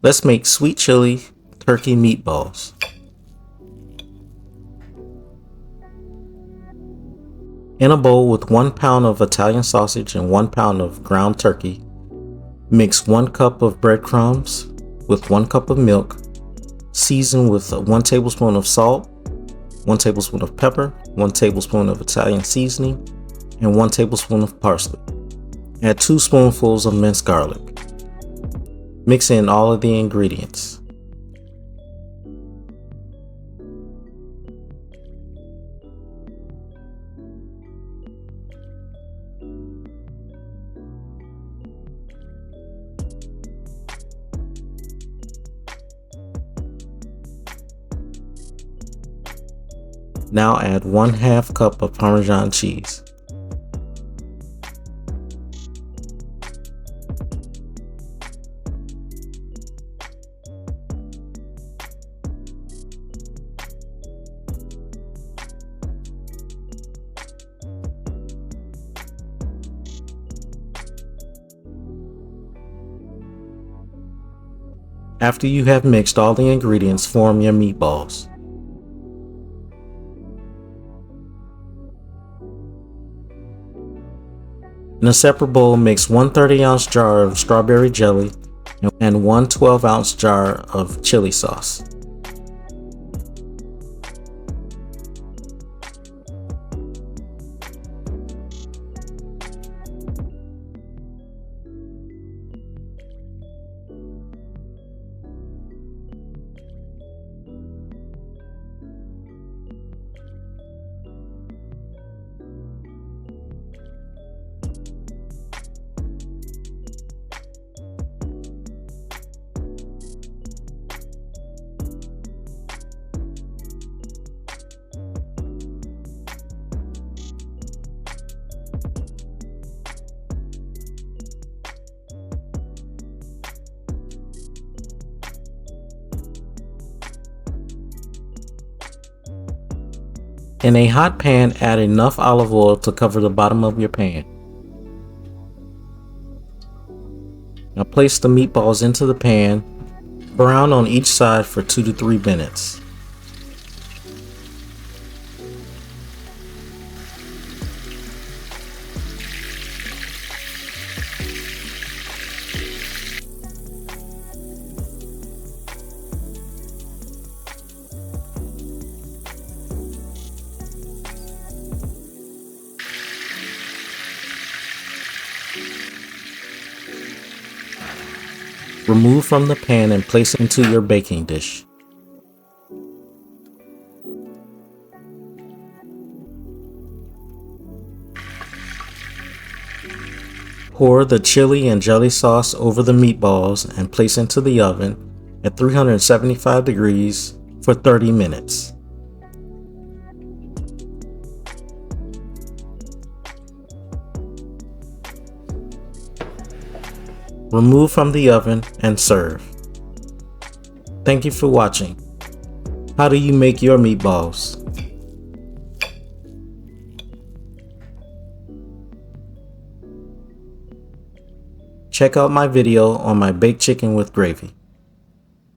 Let's make sweet chili turkey meatballs. In a bowl with 1 pound of Italian sausage and 1 pound of ground turkey, mix 1 cup of breadcrumbs with 1 cup of milk, season with 1 tablespoon of salt, 1 tablespoon of pepper, 1 tablespoon of Italian seasoning, and 1 tablespoon of parsley. Add 2 spoonfuls of minced garlic. Mix in all of the ingredients. Now add 1/2 cup of Parmesan cheese. After you have mixed all the ingredients, form your meatballs. In a separate bowl, mix 1 30-ounce jar of strawberry jelly and 1 12-ounce jar of chili sauce. In a hot pan, add enough olive oil to cover the bottom of your pan. Now place the meatballs into the pan. Brown on each side for 2 to 3 minutes. Remove from the pan and place into your baking dish. Pour the chili and jelly sauce over the meatballs and place into the oven at 375 degrees for 30 minutes. Remove from the oven and serve. Thank you for watching. How do you make your meatballs? Check out my video on my baked chicken with gravy.